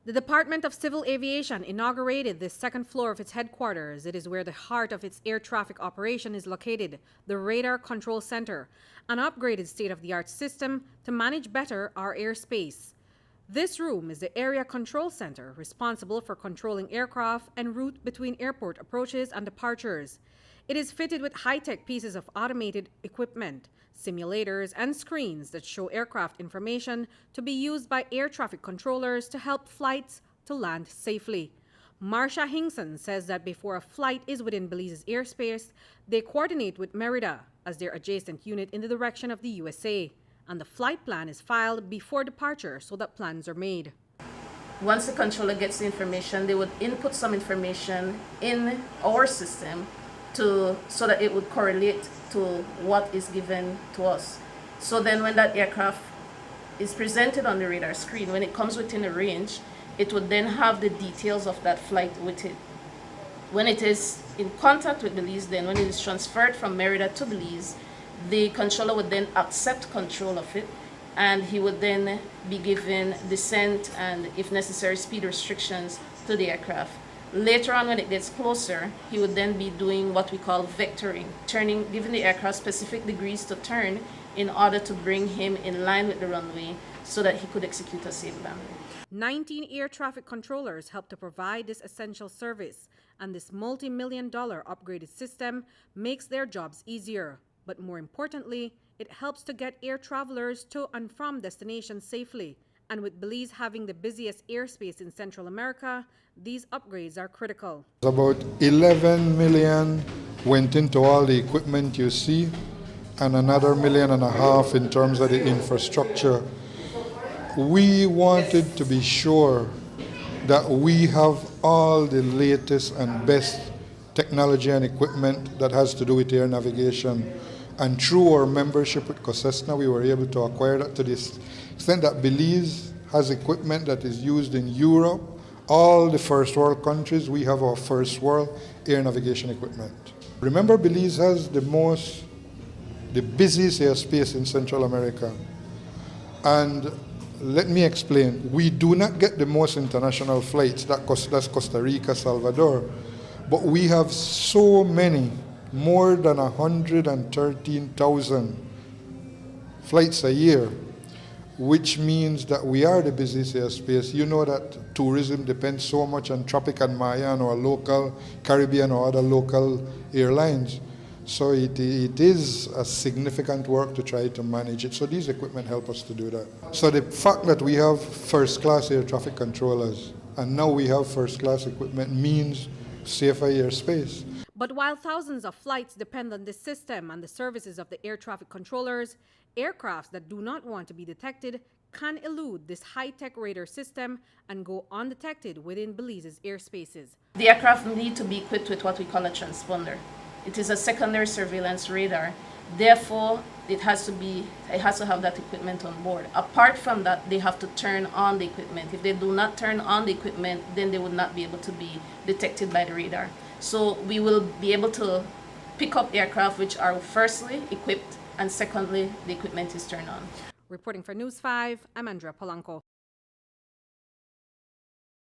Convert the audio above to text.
The Department of Civil Aviation inaugurated the second floor of its headquarters. It is where the heart of its air traffic operation is located, the Radar Control Center, an upgraded state-of-the-art system to manage better our airspace. This room is the Area Control Center, responsible for controlling aircraft en route between airport approaches and departures. It is fitted with high-tech pieces of automated equipment, simulators, and screens that show aircraft information to be used by air traffic controllers to help flights to land safely. Marsha Hingson says that before a flight is within Belize's airspace, they coordinate with Merida as their adjacent unit in the direction of the USA, and the flight plan is filed before departure so that plans are made. Once the controller gets the information, they would input some information in our system so that it would correlate to what is given to us. So then when that aircraft is presented on the radar screen, when it comes within a range, it would then have the details of that flight with it. When it is in contact with Belize, then when it is transferred from Merida to Belize, the controller would then accept control of it, and he would then be given descent and, if necessary, speed restrictions to the aircraft. Later on, when it gets closer, he would then be doing what we call vectoring, giving the aircraft specific degrees to turn in order to bring him in line with the runway so that he could execute a safe landing. 19 air traffic controllers help to provide this essential service, and this multi-million-dollar upgraded system makes their jobs easier. But more importantly, it helps to get air travelers to and from destinations safely. And with Belize having the busiest airspace in Central America, these upgrades are critical. About 11 million went into all the equipment you see, and another $1.5 million in terms of the infrastructure. We wanted to be sure that we have all the latest and best technology and equipment that has to do with air navigation. And through our membership with COSESNA, we were able to acquire that to this extent that Belize has equipment that is used in Europe. All the first world countries, we have our first world air navigation equipment. Remember, Belize has the busiest airspace in Central America. And let me explain, we do not get the most international flights, that's Costa Rica, Salvador, but we have so many, more than 113,000 flights a year, which means that we are the busiest airspace. You know that tourism depends so much on Tropic and Mayan or local Caribbean or other local airlines. So it is a significant work to try to manage it. So these equipment help us to do that. So the fact that we have first-class air traffic controllers and now we have first-class equipment means safer airspace. But while thousands of flights depend on this system and the services of the air traffic controllers, aircrafts that do not want to be detected can elude this high-tech radar system and go undetected within Belize's airspaces. The aircraft need to be equipped with what we call a transponder. It is a secondary surveillance radar. Therefore, it has to have that equipment on board. Apart from that, they have to turn on the equipment. If they do not turn on the equipment, then they would not be able to be detected by the radar. So we will be able to pick up aircraft which are firstly equipped and secondly, the equipment is turned on. Reporting for News 5, I'm Andrea Polanco.